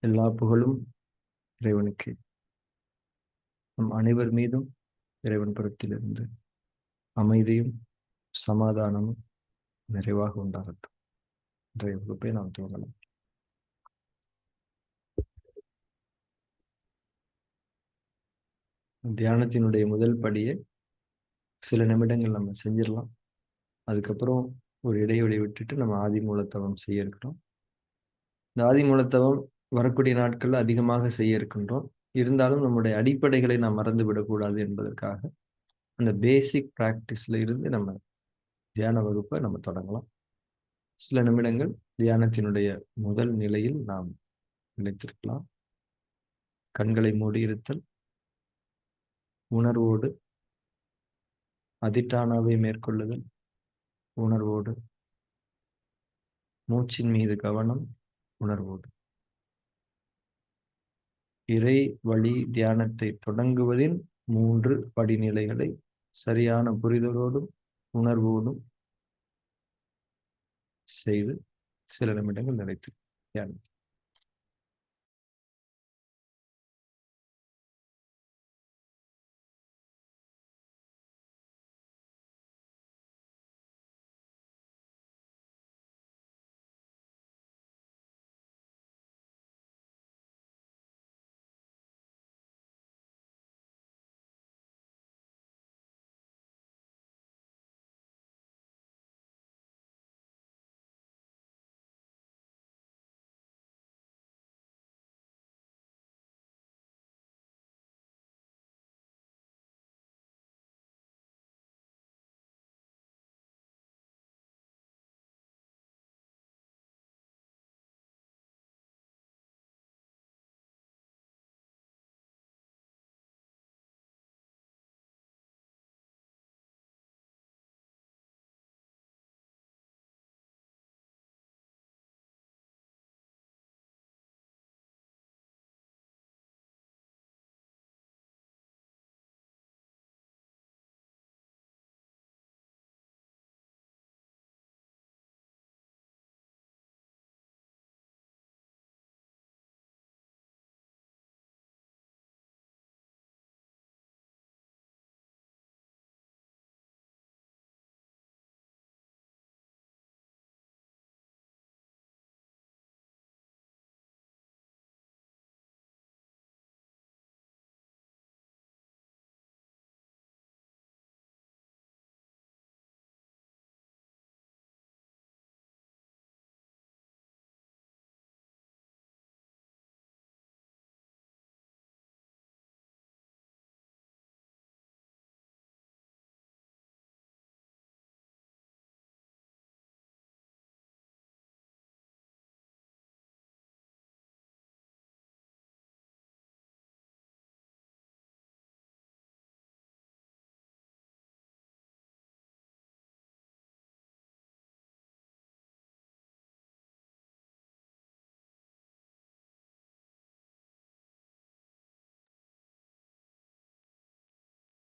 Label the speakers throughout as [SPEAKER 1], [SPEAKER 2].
[SPEAKER 1] எல்லா புகழும் இறைவனுக்கு. நம் அனைவர் மீதும் இறைவன் புறத்திலிருந்து அமைதியும் சமாதானமும் நிறைவாக உண்டாகட்டும். இன்றைய வகுப்பை நாம் துவங்கலாம். தியானத்தினுடைய முதல் படியை சில நிமிடங்கள் நம்ம செஞ்சிடலாம். அதுக்கப்புறம் ஒரு இடைவெளி விட்டுட்டு நம்ம ஆதி மூலத்தவம் செய்ய இருக்கிறோம். இந்த ஆதி மூலத்தவம் வரக்கூடிய நாட்கள்ல அதிகமாக செய்ய இருக்கின்றோம். இருந்தாலும் நம்முடைய அடிப்படைகளை நாம் மறந்து விடக்கூடாது என்பதற்காக அந்த பேசிக் பிராக்டிஸ்ல இருந்து நம்ம தியான வகுப்பை நம்ம தொடங்கலாம். சில நிமிடங்கள் தியானத்தினுடைய முதல் நிலையில் நாம் நிலைத்திருக்கலாம். கண்களை மூடியிருத்தல், உணர்வோடு அதிட்டானாவை மேற்கொள்ளுதல், உணர்வோடு மூச்சின் மீது கவனம், உணர்வோடு இறை வழி தியானத்தை தொடங்குவதின் 3 படிநிலைகளை சரியான புரிதலோடும் உணர்வோடும் செய்து சில நிமிடங்கள் நிலைத்து தியானம்.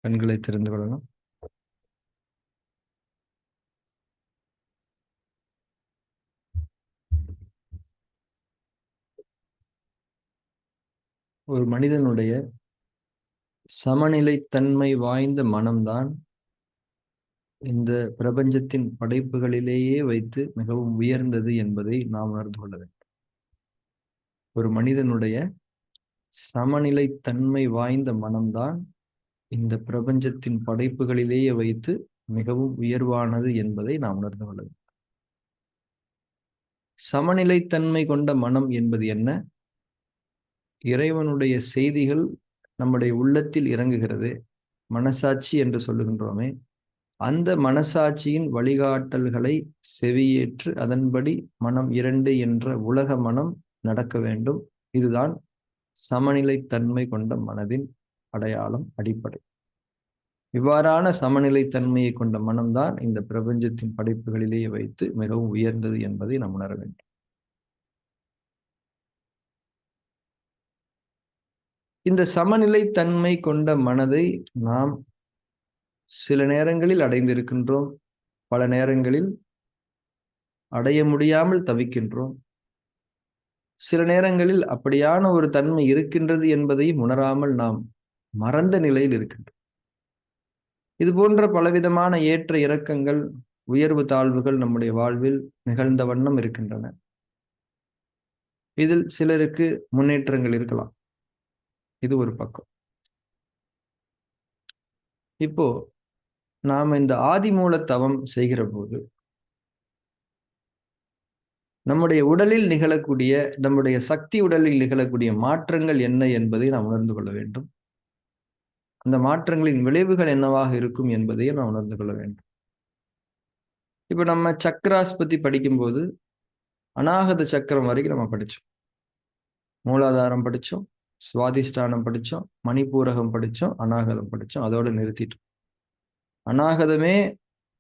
[SPEAKER 1] கண்களை திறந்து கொள்ளலாம். ஒரு மனிதனுடைய சமநிலைத்தன்மை வாய்ந்த மனம்தான் இந்த பிரபஞ்சத்தின் படைப்புகளிலேயே வைத்து மிகவும் உயர்ந்தது என்பதை நாம் உணர்ந்து கொள்ள வேண்டும். ஒரு மனிதனுடைய சமநிலைத்தன்மை வாய்ந்த மனம்தான் இந்த பிரபஞ்சத்தின் படைப்புகளிலேயே வைத்து மிகவும் உயர்வானது என்பதை நாம் உணர்ந்து கொள்ள வேண்டும். சமநிலைத்தன்மை கொண்ட மனம் என்பது என்ன? இறைவனுடைய செய்திகள் நம்முடைய உள்ளத்தில் இறங்குகிறது, மனசாட்சி என்று சொல்லுகின்றோமே, அந்த மனசாட்சியின் வழிகாட்டல்களை செவியேற்று அதன்படி மனம் 2 என்ற உலக மனம் நடக்க வேண்டும். இதுதான் சமநிலைத்தன்மை கொண்ட மனதின் அடையாளம், அடிப்படை. இவ்வாறான சமநிலைத்தன்மையை கொண்ட மனம்தான் இந்த பிரபஞ்சத்தின் படைப்புகளிலேயே வைத்து மிகவும் உயர்ந்தது என்பதை நாம் உணர வேண்டும். இந்த சமநிலைத்தன்மை கொண்ட மனதை நாம் சில நேரங்களில் அடைந்திருக்கின்றோம், பல நேரங்களில் அடைய முடியாமல் தவிக்கின்றோம். சில நேரங்களில் அப்படியான ஒரு தன்மை இருக்கின்றது என்பதையும் உணராமல் நாம் மறந்த நிலையில் இருக்கின்றோம். இது போன்ற பலவிதமான ஏற்ற இறக்கங்கள், உயர்வு தாழ்வுகள் நம்முடைய வாழ்வில் நிகழ்ந்த வண்ணம் இருக்கின்றன. இதில் சிலருக்கு முன்னேற்றங்கள் இருக்கலாம். இது ஒரு பக்கம். இப்போ நாம இந்த ஆதிமூல தவம் செய்கிற போது நம்முடைய உடலில் நிகழக்கூடிய, நம்முடைய சக்தி உடலில் நிகழக்கூடிய மாற்றங்கள் என்ன என்பதை நாம் உணர்ந்து கொள்ள வேண்டும். அந்த மாற்றங்களின் விளைவுகள் என்னவாக இருக்கும் என்பதையும் நாம் உணர்ந்து கொள்ள வேண்டும். இப்ப நம்ம சக்ராஸ் பத்தி படிக்கும்போது அநாகத சக்கரம் வரைக்கும் நம்ம படிச்சோம். மூலாதாரம் படிச்சோம், சுவாதிஷ்டானம் படிச்சோம், மணிப்பூரகம் படிச்சோம், அநாகதம் படிச்சோம். அதோட நிறுத்திட்டோம். அநாகதமே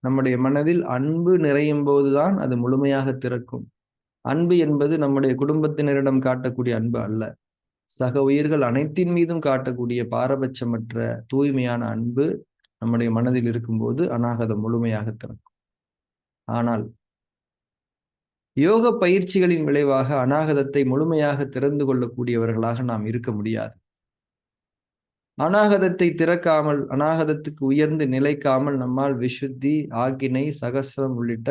[SPEAKER 1] நம்முடைய மனதில் அன்பு நிறையும் போதுதான் அது முழுமையாக திறக்கும். அன்பு என்பது நம்முடைய குடும்பத்தினரிடம் காட்டக்கூடிய அன்பு அல்ல. சக உயிர்கள் அனைத்தின் மீதும் காட்டக்கூடிய பாரபட்சமற்ற தூய்மையான அன்பு நம்முடைய மனதில் இருக்கும்போது அநாகதம் முழுமையாக திறக்கும். ஆனால் யோக பயிற்சிகளின் விளைவாக அநாகதத்தை முழுமையாக திறந்து கொள்ளக்கூடியவர்களாக நாம் இருக்க முடியாது. அநாகதத்தை திறக்காமல், அநாகதத்துக்கு உயர்ந்து நிலைக்காமல் நம்மால் விசுத்தி, ஆக்கினை, சகசிரம் உள்ளிட்ட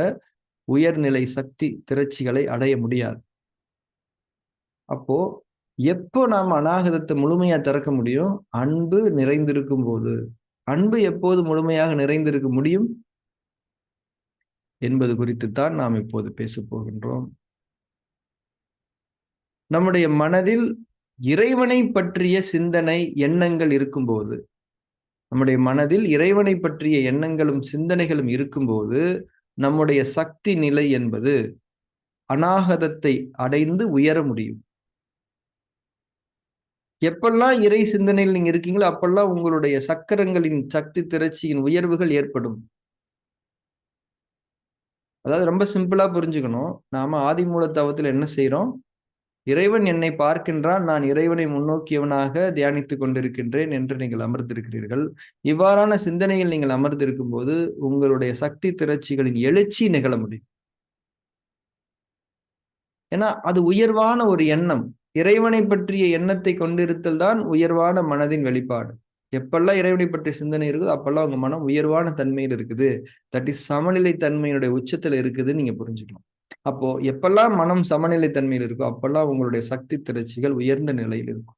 [SPEAKER 1] உயர்நிலை சக்தி திரட்சிகளை அடைய முடியாது. அப்போ எப்போ நாம் அநாகதத்தை முழுமையா திறக்க முடியும்? அன்பு நிறைந்திருக்கும் போது. அன்பு எப்போது முழுமையாக நிறைந்திருக்க முடியும் என்பது குறித்துத்தான் நாம் இப்போது பேசப் போகின்றோம். நம்முடைய மனதில் இறைவனை பற்றிய சிந்தனை, எண்ணங்கள் இருக்கும்போது, நம்முடைய மனதில் இறைவனை பற்றிய எண்ணங்களும் சிந்தனைகளும் இருக்கும்போது நம்முடைய சக்தி நிலை என்பது அநாகதத்தை அடைந்து உயர முடியும். எப்பெல்லாம் இறை சிந்தனையில் நீங்க இருக்கீங்களோ அப்பெல்லாம் உங்களுடைய சக்கரங்களின் சக்தி திரட்சியின் உயர்வுகள் ஏற்படும். அதாவது ரொம்ப சிம்பிளா புரிஞ்சுக்கணும். நாம ஆதிமூல தவத்தில் என்ன செய்யறோம்? இறைவன் என்னை பார்க்கின்றான், நான் இறைவனை முன்னோக்கியவனாக தியானித்துக் கொண்டிருக்கின்றேன் என்று நீங்கள் அமர்ந்திருக்கிறீர்கள். இவ்வாறான சிந்தனையில் நீங்கள் அமர்ந்திருக்கும் போது உங்களுடைய சக்தி திரட்சிகளின் எழுச்சி நிகழ முடியும். ஏன்னா அது உயர்வான ஒரு எண்ணம். இறைவனை பற்றிய எண்ணத்தை கொண்டிருத்தல் தான் உயர்வான மனதின் வெளிப்பாடு. எப்பெல்லாம் இறைவனை பற்றிய சிந்தனை இருக்குதோ அப்பெல்லாம் உங்க மனம் உயர்வான தன்மையில் இருக்குது. தட் இஸ் சமநிலை தன்மையினுடைய உச்சத்துல இருக்குதுன்னு நீங்க புரிஞ்சுக்கணும். அப்போ எப்பெல்லாம் மனம் சமநிலை தன்மையில் இருக்கோ அப்பெல்லாம் உங்களுடைய சக்தி திரட்சிகள் உயர்ந்த நிலையில் இருக்கும்.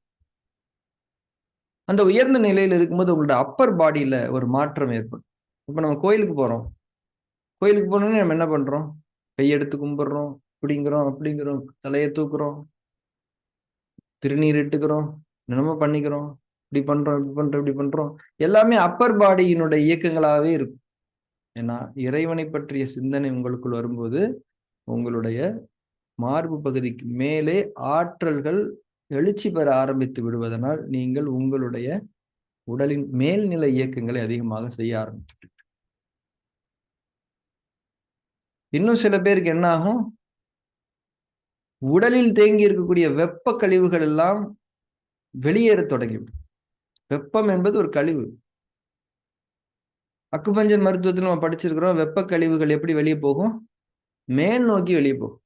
[SPEAKER 1] அந்த உயர்ந்த நிலையில் இருக்கும்போது உங்களுடைய அப்பர் பாடியில ஒரு மாற்றம் ஏற்படும். இப்ப நம்ம கோயிலுக்கு போறோம். கோயிலுக்கு போனோம்னா நம்ம என்ன பண்றோம்? கையெடுத்து கும்பிடுறோம், இப்படிங்கிறோம், அப்படிங்கிறோம், தலையை தூக்குறோம், திருநீர் இட்டுக்கிறோம், என்னமோ பண்ணிக்கிறோம், இப்படி பண்றோம், இப்படி பண்றோம், இப்படி பண்றோம். எல்லாமே அப்பர் பாடியினுடைய இயக்கங்களாவே இருக்கும். ஏன்னா இறைவனை பற்றிய சிந்தனை உங்களுக்குள் வரும்போது உங்களுடைய மார்பு பகுதிக்கு மேலே ஆற்றல்கள் எழுச்சி பெற ஆரம்பித்து விடுவதனால் நீங்கள் உங்களுடைய உடலின் மேல்நிலை இயக்கங்களை அதிகமாக செய்ய ஆரம்பித்து. இன்னும் சில பேருக்கு என்ன ஆகும்? உடலில் தேங்கி இருக்கக்கூடிய வெப்ப கழிவுகள் எல்லாம் வெளியேற தொடங்கிவிடும். வெப்பம் என்பது ஒரு கழிவு. அக்குபஞ்சர் மருத்துவத்தில் நம்ம படிச்சிருக்கிறோம், வெப்ப கழிவுகள் எப்படி வெளியே போகும்? மேல் நோக்கி வெளியே போகும்.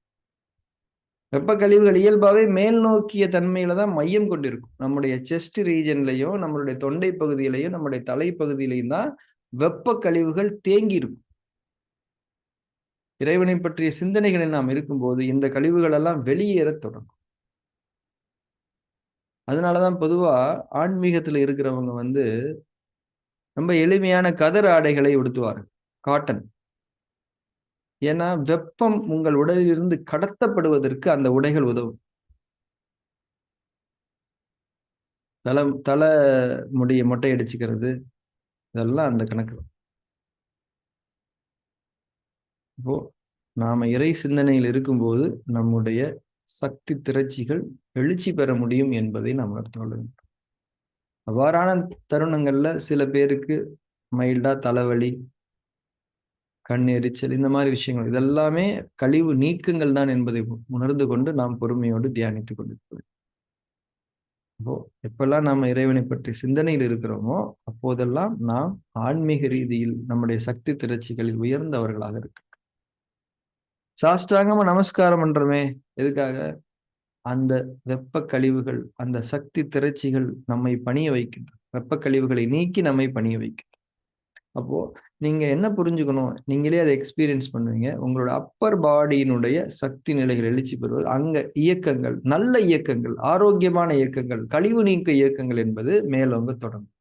[SPEAKER 1] வெப்ப கழிவுகள் இயல்பாவே மேல் நோக்கிய தன்மையில தான் மையம் கொண்டிருக்கும். நம்முடைய செஸ்ட் ரீஜன்லையும், நம்மளுடைய தொண்டை பகுதியிலையும், நம்முடைய தலைப்பகுதியிலையும் தான் வெப்ப கழிவுகள் தேங்கி இருக்கும். இறைவனை பற்றிய சிந்தனைகளில் நாம் இருக்கும்போது இந்த கழிவுகள் எல்லாம் வெளியேற தொடங்கும். அதனாலதான் பொதுவா ஆன்மீகத்துல இருக்கிறவங்க ரொம்ப எளிமையான கதர் ஆடைகளை உடுத்துவார்கள், காட்டன். ஏன்னா வெப்பம் உங்கள் உடலிலிருந்து கடத்தப்படுவதற்கு அந்த உடைகள் உதவும். தலை முடிய மொட்டை அடிச்சுக்கிறது இதெல்லாம் அந்த கணக்கு. இப்போ நாம இறை சிந்தனையில் இருக்கும்போது நம்முடைய சக்தி திரட்சிகள் எழுச்சி பெற முடியும் என்பதை நாம் உணர்ந்து கொள்ள வேண்டும். அவ்வாறான தருணங்கள்ல சில பேருக்கு மைல்டா தலைவலி, கண் எரிச்சல், இந்த மாதிரி விஷயங்கள் இதெல்லாமே கழிவு நீக்கங்கள் தான் என்பதை உணர்ந்து கொண்டு நாம் பொறுமையோடு தியானித்துக் கொண்டிருக்கிறோம். அப்போ எப்பெல்லாம் நாம இறைவனை பற்றி சிந்தனையில் இருக்கிறோமோ அப்போதெல்லாம் நாம் ஆன்மீக ரீதியில் நம்முடைய சக்தி திரட்சிகளில் உயர்ந்தவர்களாக இருக்கு. சாஷ்டாங்கமா நமஸ்காரம் பண்றோமே, எதுக்காக? அந்த வெப்ப கழிவுகள், அந்த சக்தி திரட்சிகள் நம்மை பணிய வைக்கின்றன. வெப்ப கழிவுகளை நீக்கி நம்மை பணிய வைக்கும். அப்போ நீங்க என்ன புரிஞ்சுக்கணும்? நீங்களே அத எக்ஸ்பீரியன்ஸ் பண்ணுவீங்க. உங்களோட அப்பர் பாடியினுடைய சக்தி நிலைகள் எழுச்சி பெறுவது, அங்க இயக்கங்கள், நல்ல இயக்கங்கள், ஆரோக்கியமான இயக்கங்கள், கழிவு நீக்க இயக்கங்கள் என்பது மேலோங்க தொடங்கும்.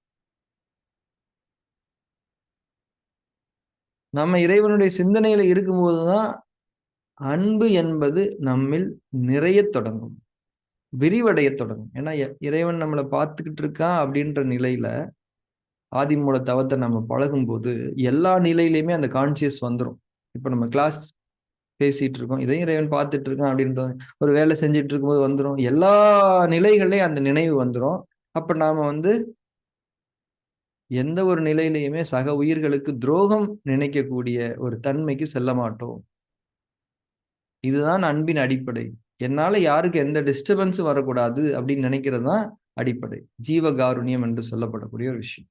[SPEAKER 1] நம்ம இறைவனுடைய சிந்தனையில இருக்கும்போது தான் அன்பு என்பது நம்மில் நிறையத் தொடங்கும். விரிவடையத் தொடங்கும். ஏன்னா, இறைவன் நம்மள பார்த்துக்கிட்டு இருக்கான் அப்படின்ற நிலையில, ஆதிமூல தவத்த நம்ம பழகும்போது, எல்லா நிலையிலயுமே அந்த கான்ஷியஸ் வந்துரும். இப்ப நம்ம கிளாஸ் பேசிட்டு இருக்கோம். இதையும் இறைவன் பார்த்துட்டு இருக்கான் அப்படின்ற ஒரு வேலை செஞ்சுட்டு இருக்கும்போது வந்துரும். எல்லா நிலைகள்லயும் அந்த நினைவு வந்துரும். அப்ப நாம எந்த ஒரு நிலையிலயுமே சக உயிர்களுக்கு துரோகம் நினைக்கக்கூடிய ஒரு தன்மைக்கு செல்ல மாட்டோம். இதுதான் அன்பின் அடிப்படை. என்னால யாருக்கு எந்த டிஸ்டர்பன்ஸும் வரக்கூடாது அப்படின்னு நினைக்கிறது தான் அடிப்படை. ஜீவகாருண்யம் என்று சொல்லப்படக்கூடிய ஒரு விஷயம்.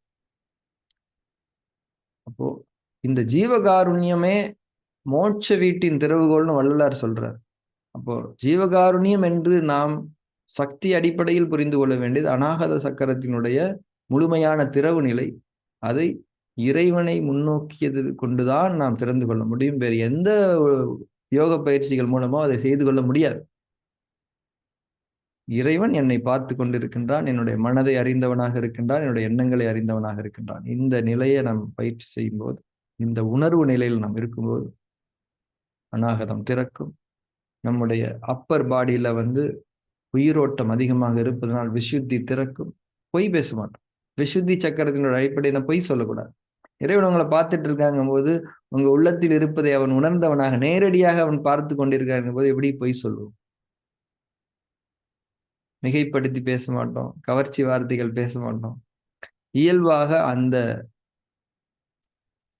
[SPEAKER 1] அப்போ இந்த ஜீவகாருண்யமே மோட்ச வீட்டின் திறவுகோல்னு வள்ளலார் சொல்றார். அப்போ ஜீவகாருண்யம் என்று நாம் சக்தி அடிப்படையில் புரிந்து கொள்ள வேண்டியது அநாகத சக்கரத்தினுடைய முழுமையான திறவு நிலை. அதை இறைவனை முன்னோக்கியது கொண்டுதான் நாம் திறந்து கொள்ள முடியும். வேறு எந்த யோக பயிற்சிகள் மூலமோ அதை செய்து கொள்ள முடியாது. இறைவன் என்னை பார்த்து கொண்டிருக்கின்றான். என்னுடைய மனதை அறிந்தவனாக இருக்கின்றான். என்னுடைய எண்ணங்களை அறிந்தவனாக இருக்கின்றான். இந்த நிலையை நாம் பயிற்சி செய்யும்போது, இந்த உணர்வு நிலையில் நாம் இருக்கும்போது, அநாகதம் திறக்கும். நம்முடைய அப்பர் பாடியில உயிரோட்டம் அதிகமாக இருப்பதனால் விசுத்தி திறக்கும். பொய் பேச மாட்டோம். விசுத்தி சக்கரத்தினுடைய அடிப்படையில பொய் சொல்லக்கூடாது. இறைவன் உங்களை பார்த்துட்டு இருக்காங்கும்போது, உங்க உள்ளத்தில் இருப்பதை அவன் உணர்ந்தவனாக நேரடியாக அவன் பார்த்து கொண்டிருக்கான் போது எப்படி பொய் சொல்லுவோம்? மிகைப்படுத்தி பேச மாட்டோம். கவர்ச்சி வார்த்தைகள் பேச மாட்டோம். இயல்பாக அந்த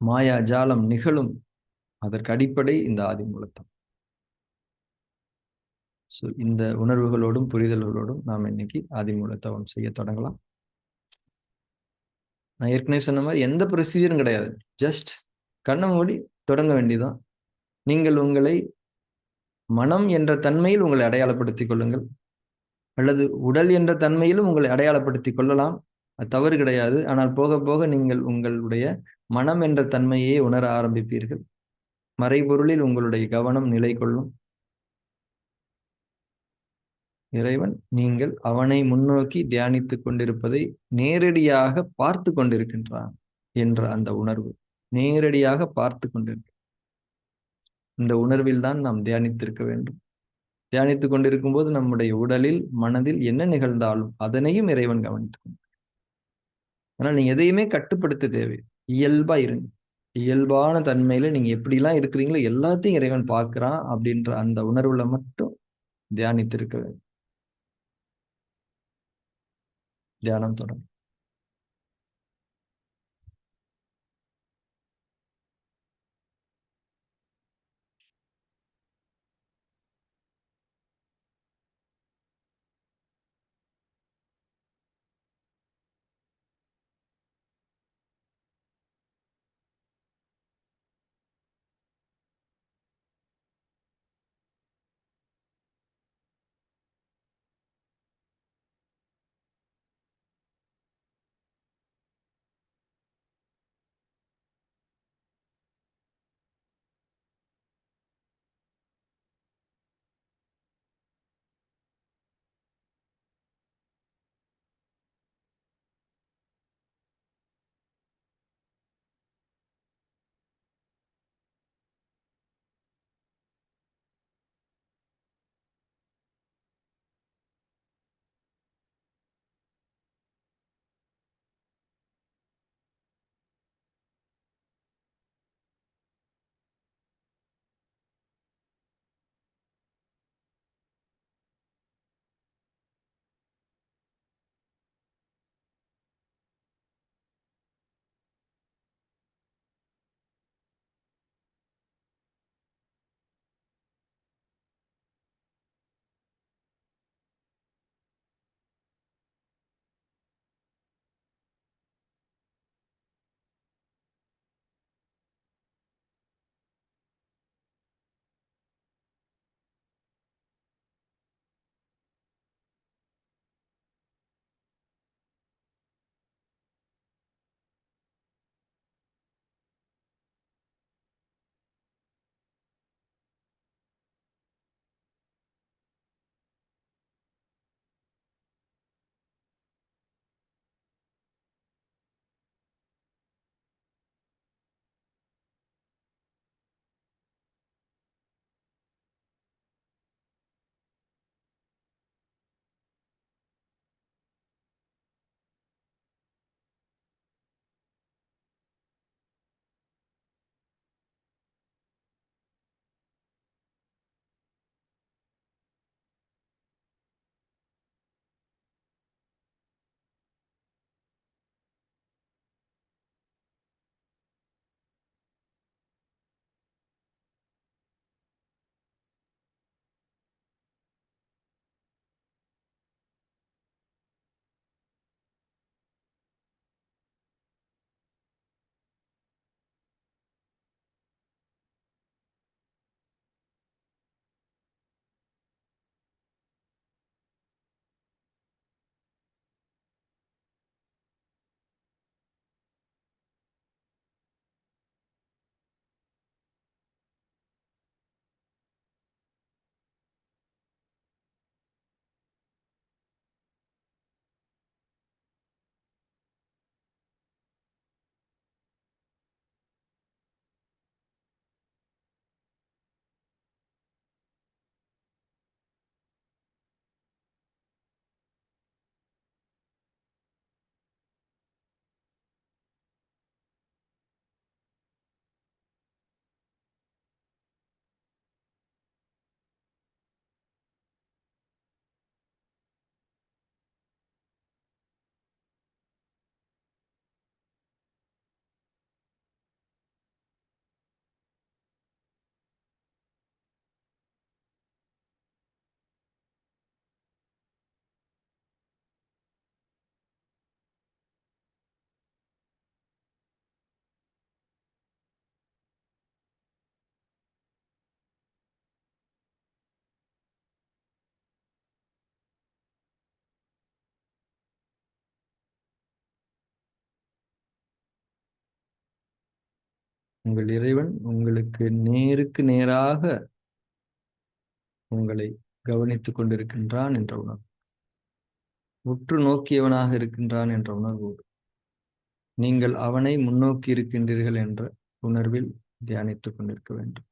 [SPEAKER 1] மாயா ஜாலம் நிகழும். அதற்கு அடிப்படை இந்த ஆதிமூலத்தம். இந்த உணர்வுகளோடும், புரிதல்களோடும் நாம் இன்னைக்கு ஆதிமூலத்தவம் செய்ய தொடங்கலாம். நான் ஏற்கனவே சொன்ன மாரி எந்த ப்ரொசீஜரும் கிடையாது. ஜஸ்ட் கண்ண மூடி தொடங்க வேண்டியதுதான். நீங்கள் உங்களை மனம் என்ற தன்மையில் உங்களை அடையாளப்படுத்திக் கொள்ளுங்கள். அல்லது உடல் என்ற தன்மையிலும் உங்களை அடையாளப்படுத்திக் கொள்ளலாம். அது தவறு கிடையாது. ஆனால் போக போக நீங்கள் உங்களுடைய மனம் என்ற தன்மையே உணர ஆரம்பிப்பீர்கள். மறைபொருளில் உங்களுடைய கவனம் நிலை கொள்ளும். இறைவன் நீங்கள் அவனை முன்னோக்கி தியானித்துக் கொண்டிருப்பதை நேரடியாக பார்த்து கொண்டிருக்கின்றான் என்ற அந்த உணர்வு. நேரடியாக பார்த்து கொண்டிருக்க இந்த உணர்வில் தான் நாம் தியானித்திருக்க வேண்டும். தியானித்துக் கொண்டிருக்கும் போது நம்முடைய உடலில், மனதில் என்ன நிகழ்ந்தாலும் அதனையும் இறைவன் கவனித்துக். ஆனால் நீங்க எதையுமே கட்டுப்படுத்த தேவை. இயல்பா இருங்க. இயல்பான தன்மையில நீங்க எப்படிலாம் இருக்கிறீங்களோ எல்லாத்தையும் இறைவன் பார்க்கிறான் அப்படின்ற அந்த உணர்வுல மட்டும் தியானித்திருக்க வேண்டும். தியானம் தொடரும். உங்கள் இறைவன் உங்களுக்கு நேருக்கு நேராக உங்களை கவனித்துக் கொண்டிருக்கின்றான் என்ற உணர்வு, உற்று நோக்கியவனாக இருக்கின்றான் என்ற உணர்வோடு நீங்கள் அவனை முன்னோக்கி இருக்கின்றீர்கள் என்ற உணர்வில் தியானித்துக் கொண்டிருக்க வேண்டும்.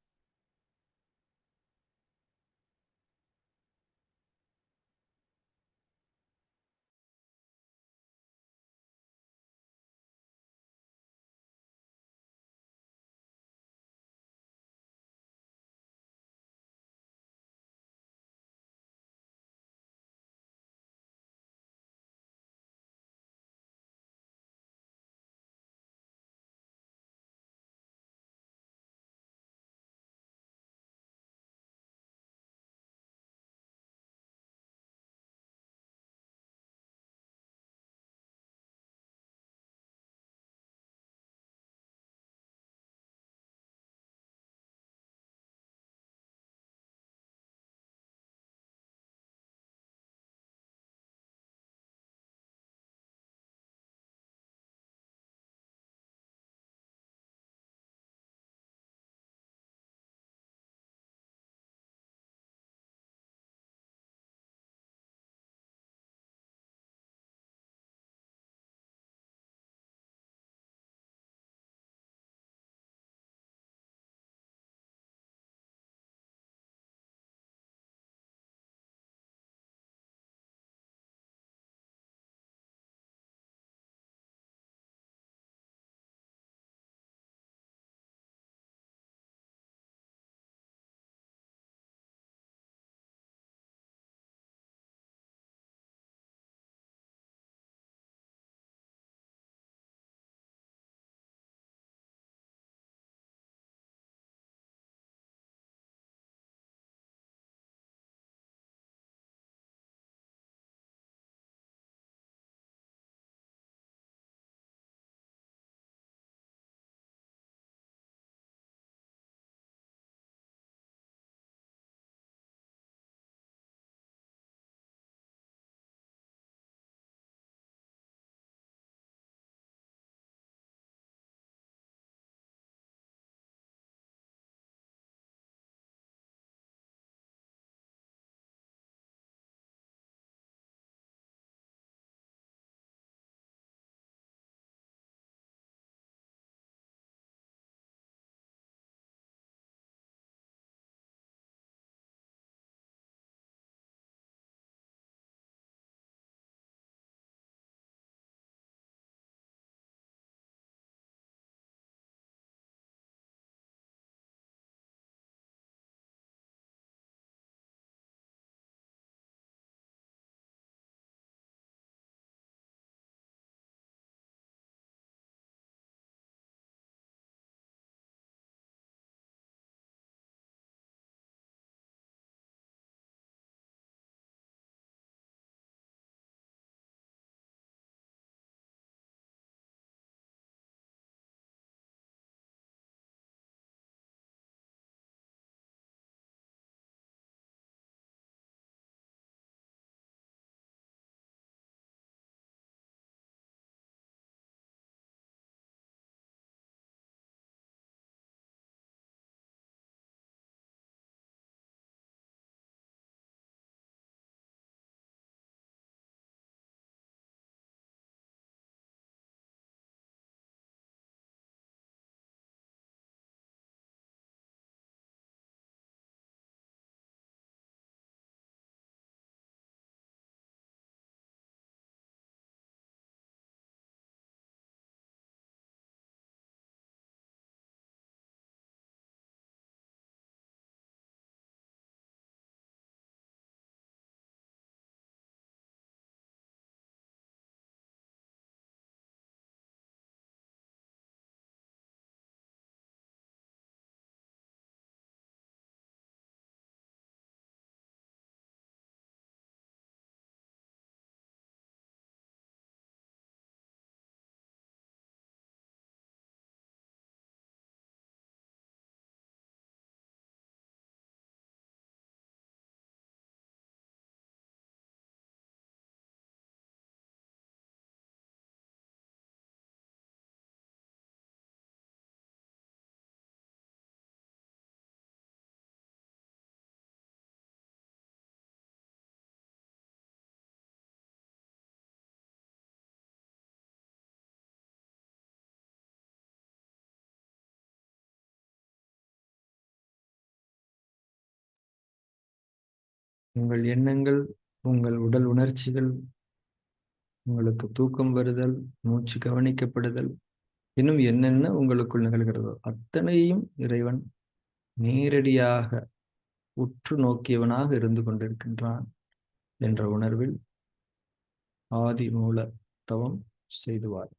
[SPEAKER 1] உங்கள் எண்ணங்கள், உங்கள் உடல் உணர்ச்சிகள், உங்களுக்கு தூக்கம் வருதல், மூச்சு கவனிக்கப்படுதல், இன்னும் என்னென்ன உங்களுக்குள் நிகழ்கிறதோ அத்தனையும் இறைவன் நேரடியாக உற்று நோக்கியவனாக இருந்து கொண்டிருக்கின்றான் என்ற உணர்வில் ஆதி மூல தவம் செய்துவார்.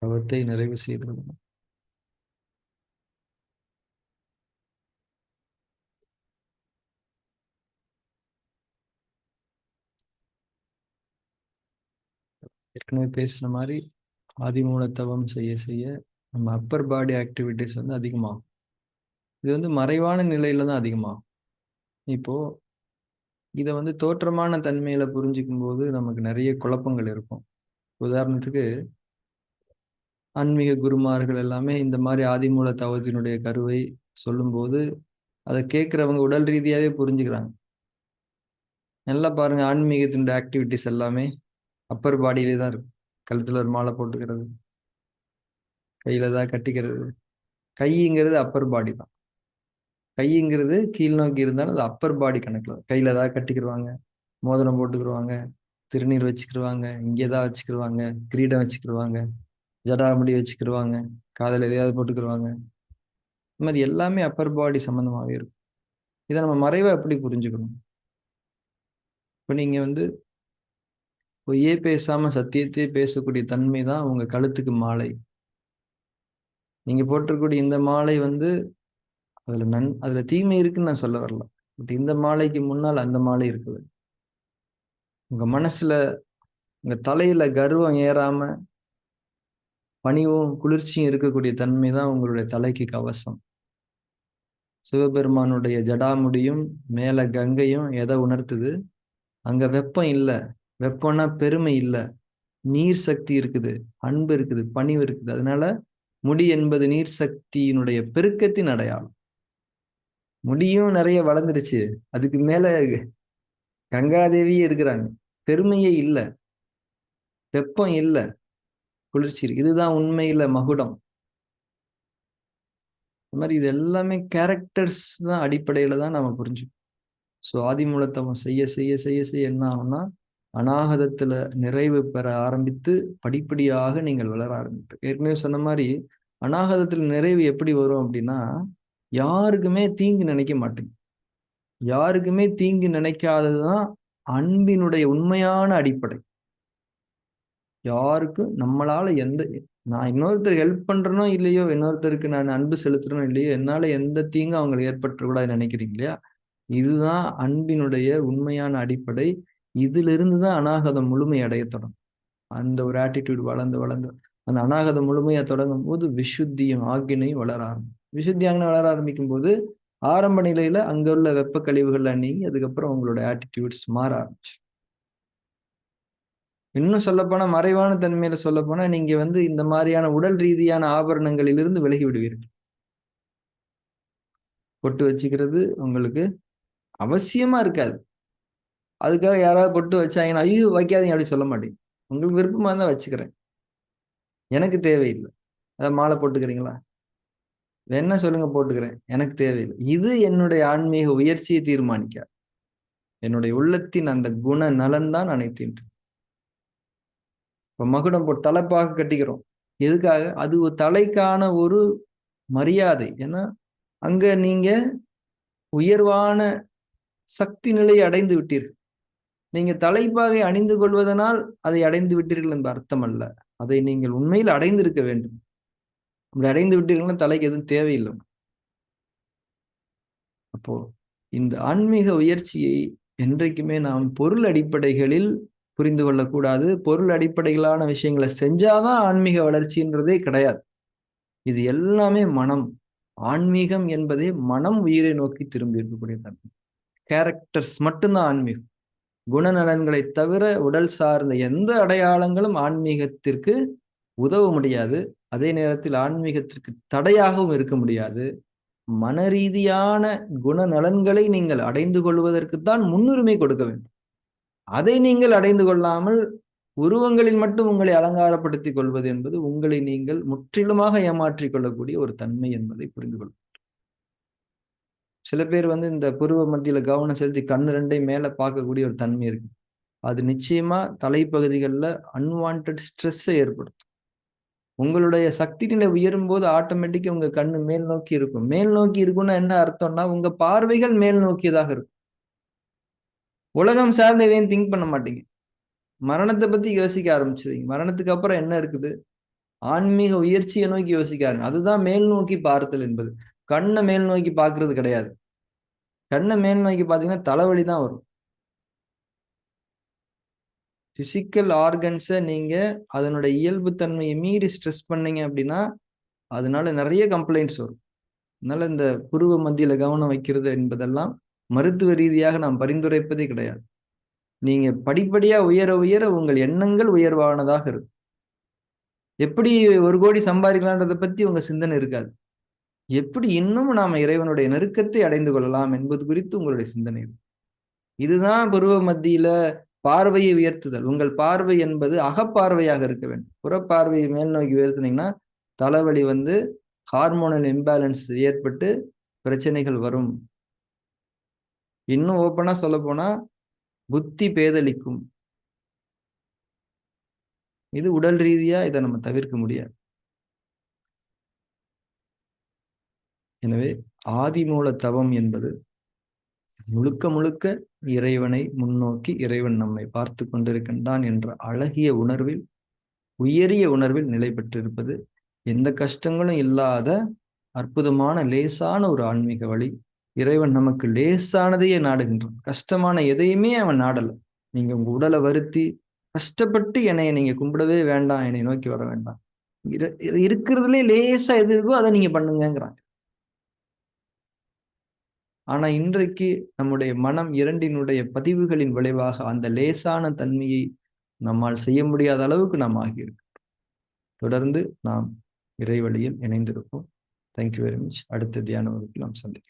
[SPEAKER 1] தவத்தை நிறைவு செய்துள்ளனர். ஏற்கனவே பேசின மாதிரி ஆதிமூல தவம் செய்ய செய்ய நம்ம அப்பர் பாடி ஆக்டிவிட்டிஸ் வந்து அதிகமாகும். இது வந்து மறைவான நிலையில தான் அதிகமாகும். இப்போ இதை வந்து தோற்றமான தன்மையில புரிஞ்சுக்கும் போது நமக்கு நிறைய குழப்பங்கள் இருக்கும். உதாரணத்துக்கு ஆன்மீக குருமார்கள் எல்லாமே இந்த மாதிரி ஆதிமூல தவத்தினுடைய கருவை சொல்லும்போது அதை கேட்கிறவங்க உடல் ரீதியாவே புரிஞ்சுக்கிறாங்க. நல்லா பாருங்க, ஆன்மீகத்தினுடைய ஆக்டிவிட்டிஸ் எல்லாமே அப்பர் பாடியிலே தான் இருக்கு. கழுத்துல ஒரு மாலை போட்டுக்கிறது, கையில தான் கட்டிக்கிறது. கைங்கிறது அப்பர் பாடி தான். கைங்கிறது கீழ் நோக்கி இருந்தாலும் அது அப்பர் பாடி கணக்குல கையில ஏதாவது கட்டிக்கிடுவாங்க, மோதிரம் போட்டுக்கிடுவாங்க, திருநீர் வச்சுக்கிடுவாங்க, இங்கே தான் வச்சுக்கிடுவாங்க, கிரீடம் வச்சுக்கிடுவாங்க, ஜடாமுடி வச்சுக்கிடுவாங்க, காதல் எதையாவது போட்டுக்கிடுவாங்க. இந்த மாதிரி எல்லாமே அப்பர் பாடி சம்பந்தமாகவே இருக்கும். இதை நம்ம மறைவா எப்படி புரிஞ்சுக்கணும்? இப்போ நீங்க வந்து பொய்யே பேசாம சத்தியத்தையே பேசக்கூடிய தன்மை தான் உங்க கழுத்துக்கு மாலை. நீங்க போட்டிருக்கக்கூடிய இந்த மாலை வந்து அதுல தீமை இருக்குன்னு நான் சொல்ல வரல. பட் இந்த மாலைக்கு முன்னால் அந்த மாலை இருக்குது. உங்க மனசுல, உங்க தலையில கர்வம் ஏறாம பணிவும் குளிர்ச்சியும் இருக்கக்கூடிய தன்மை தான் உங்களுடைய தலைக்கு கவசம். சிவபெருமானுடைய ஜடாமுடியும் மேல கங்கையும் எதை உணர்த்துது? அங்க வெப்பம் இல்லை. வெப்பம்னா பெருமை இல்லை, நீர் சக்தி இருக்குது, அன்பு இருக்குது, பணிவு இருக்குது. அதனால முடி என்பது நீர் சக்தியினுடைய பெருக்கத்தின் அடையாளம். முடியும் நிறைய வளர்ந்துருச்சு, அதுக்கு மேல கங்காதேவியே இருக்கிறாங்க. பெருமையே இல்ல, வெப்பம் இல்ல, குளிர்ச்சி இருக்கு. இதுதான் உண்மையில மகுடம். இந்த மாதிரி இது எல்லாமே கேரக்டர்ஸ் தான் அடிப்படையில தான் நாம புரிஞ்சுக்கணும். ஸோ ஆதிமூலத்தவம் செய்ய செய்ய செய்ய செய்ய என்ன ஆகும்னா, அநாகதத்துல நிறைவு பெற ஆரம்பித்து படிப்படியாக நீங்கள் வளர ஆரம்பிப்பீங்க. ஏற்கனவே சொன்ன மாதிரி அநாகதத்துல நிறைவு எப்படி வரும் அப்படின்னா, யாருக்குமே தீங்கு நினைக்க மாட்டீங்க. யாருக்குமே தீங்கு நினைக்காததுதான் அன்பினுடைய உண்மையான அடிப்படை. யாருக்கும் நம்மளால நான் இன்னொருத்தருக்கு ஹெல்ப் பண்றனோ இல்லையோ, இன்னொருத்தருக்கு நான் அன்பு செலுத்துறனோ இல்லையோ, என்னால எந்த தீங்கும் அவங்களுக்கு ஏற்பட்டுறக்கூடாதுன்னு நினைக்கிறீங்க இல்லையா? இதுதான் அன்பினுடைய உண்மையான அடிப்படை. இதிலிருந்து தான் அநாகதம் முழுமை அடைய தொடங்கும். அந்த ஒரு ஆட்டிடியூட் வளர்ந்து வளர்ந்து அந்த அநாகதம் முழுமையா தொடங்கும் போது விசுத்தியும் ஆக்கினையும் வளர ஆரம்பிக்கும். விசுத்தி ஆகினை வளர ஆரம்பிக்கும் போது ஆரம்ப நிலையில அங்க உள்ள வெப்ப கழிவுகள்லாம் நீங்கி அதுக்கப்புறம் உங்களோட ஆட்டிடியூட்ஸ் மாற ஆரம்பிச்சு. இன்னும் சொல்லப்போனா மறைவான தன்மையில சொல்லப்போனா நீங்க இந்த மாதிரியான உடல் ரீதியான ஆபரணங்களிலிருந்து விலகி விடுவீர்கள். பொட்டு வச்சுக்கிறது உங்களுக்கு அவசியமா இருக்காது. அதுக்காக யாராவது பொட்டு வச்சாங்கன்னா, ஐயோ வைக்காதீங்க அப்படி சொல்ல மாட்டீங்க. உங்களுக்கு விருப்பமா இருந்தா வச்சுக்கிறேன். எனக்கு தேவையில்லை. அதாவது மாலை போட்டுக்கிறீங்களா? வேணா சொல்லுங்க போட்டுக்கிறேன். எனக்கு தேவையில்லை. இது என்னுடைய ஆன்மீக உயர்ச்சியை தீர்மானிக்காது. என்னுடைய உள்ளத்தின் அந்த குண நலன் தான் அனைத்தையும். இப்ப மகுடம் போட்டு தலைப்பாக கட்டிக்கிறோம். எதுக்காக? அது ஒரு தலைக்கான ஒரு மரியாதை. ஏன்னா அங்க நீங்க உயர்வான சக்தி நிலையை அடைந்து விட்டீர்கள். நீங்க தலைப்பாகை அணிந்து கொள்வதனால் அதை அடைந்து விட்டீர்கள் என்ற அர்த்தம் அல்ல. அதை நீங்கள் உண்மையில் அடைந்திருக்க வேண்டும். அப்படி அடைந்து விட்டீர்கள்னா தலைக்கு எதுவும் தேவையில்லை. அப்போ இந்த ஆன்மீக உயர்ச்சியை என்றைக்குமே நாம் பொருள் அடிப்படைகளில் புரிந்து கொள்ளக்கூடாது. பொருள் அடிப்படையிலான விஷயங்களை செஞ்சாதான் ஆன்மீக வளர்ச்சின்றதே கிடையாது. இது எல்லாமே மனம். ஆன்மீகம் என்பதே மனம் உயிரை நோக்கி திரும்பி இருக்கக்கூடிய தன்மை. கேரக்டர்ஸ் மட்டும்தான் ஆன்மீகம். குணநலன்களை தவிர உடல் சார்ந்த எந்த அடையாளங்களும் ஆன்மீகத்திற்கு உதவ முடியாது. அதே நேரத்தில் ஆன்மீகத்திற்கு தடையாகவும் இருக்க முடியாது. மனரீதியான குணநலன்களை நீங்கள் அடைந்து கொள்வதற்குத்தான் முன்னுரிமை கொடுக்க வேண்டும். அதை நீங்கள் அடைந்து கொள்ளாமல் உருவங்களில் மட்டும் உங்களை அலங்காரப்படுத்திக் கொள்வது என்பது உங்களை நீங்கள் முற்றிலுமாக ஏமாற்றிக் கொள்ளக்கூடிய ஒரு தன்மை என்பதை புரிந்து கொள்ளும். சில பேர் இந்த புருவ மத்தியில கவனம் செலுத்தி கண்ணு ரெண்டையும் மேல பார்க்கக்கூடிய ஒரு தன்மை இருக்கு. அது நிச்சயமா தலைப்பகுதிகளில் அன்வான்ட் ஸ்ட்ரெஸ்ஸை ஏற்படுத்தும். உங்களுடைய சக்தி நிலை உயரும் போது ஆட்டோமேட்டிக்கா உங்க கண்ணு மேல் நோக்கி இருக்கும். மேல் நோக்கி இருக்கும்னா என்ன அர்த்தம்னா உங்க பார்வைகள் மேல் நோக்கியதாக இருக்கும். உலகம் சார்ந்த எதையும் திங்க் பண்ண மாட்டீங்க. மரணத்தை பத்தி யோசிக்க ஆரம்பிச்சிருவீங்க. மரணத்துக்கு அப்புறம் என்ன இருக்குது? ஆன்மீக உயர்ச்சியை நோக்கி யோசிக்காருங்க. அதுதான் மேல் நோக்கி பார்த்தல் என்பது. கண்ணை மேல் நோக்கி பார்க்கறது கிடையாது. கண்ணை மேல் நோக்கி பார்த்தீங்கன்னா தலைவலி தான் வரும். பிசிக்கல் ஆர்கன்ஸை நீங்க அதனுடைய இயல்பு தன்மையை மீறி ஸ்ட்ரெஸ் பண்ணீங்க அப்படின்னா அதனால நிறைய கம்ப்ளைண்ட்ஸ் வரும். அதனால இந்த புருவ மத்தியில கவனம் வைக்கிறது என்பதெல்லாம் மருத்துவ ரீதியாக நாம் பரிந்துரைப்பதே கிடையாது. நீங்க படிப்படியா உயர உயர உங்கள் எண்ணங்கள் உயர்வானதாக இருக்கும். எப்படி 1 கோடி சம்பாதிக்கலான்றதை பத்தி உங்க சிந்தனை இருக்காது. எப்படி இன்னும் நாம இறைவனுடைய நெருக்கத்தை அடைந்து கொள்ளலாம் என்பது குறித்து உங்களுடைய சிந்தனை இருக்கும். இதுதான் புருவ மத்தியில பார்வையை உயர்த்துதல். உங்கள் பார்வை என்பது அகப்பார்வையாக இருக்க வேண்டும். புறப்பார்வையை மேல் நோக்கி உயர்த்தினீங்கன்னா தலைவலி ஹார்மோனல் இம்பேலன்ஸ் ஏற்பட்டு பிரச்சனைகள் வரும். இன்னும் ஓப்பனா சொல்ல போனா புத்தி பேதலிக்கும். இது உடல் ரீதியா இதை நம்ம தவிர்க்க முடியாது. எனவே ஆதிமூல தவம் என்பது முழுக்க முழுக்க இறைவனை முன்னோக்கி இறைவன் நம்மை பார்த்து கொண்டிருக்கின்றான் என்ற அழகிய உணர்வில் உயரிய உணர்வில் நிலை பெற்றிருப்பது. எந்த கஷ்டங்களும் இல்லாத அற்புதமான லேசான ஒரு ஆன்மீக வழி. இறைவன் நமக்கு லேசானதையே நாடுகின்றான். கஷ்டமான எதையுமே அவன் நாடல. நீங்க உங்க உடலை வருத்தி கஷ்டப்பட்டு என்னைய நீங்க கும்பிடவே வேண்டாம், என்னை நோக்கி வர வேண்டாம். இருக்கிறதுலே லேசா எது இருக்கோ அதை நீங்க பண்ணுங்கிறாங்க. ஆனா இன்றைக்கு நம்முடைய மனம் இரண்டினுடைய பதிவுகளின் விளைவாக அந்த லேசான தன்மையை நம்மால் செய்ய முடியாத அளவுக்கு நாம் ஆகியிருக்கோம். தொடர்ந்து நாம் இறைவழியில் இணைந்திருப்போம். Thank you very much. அடுத்த தியான வகுப்பில் நாம் சந்திப்போம்.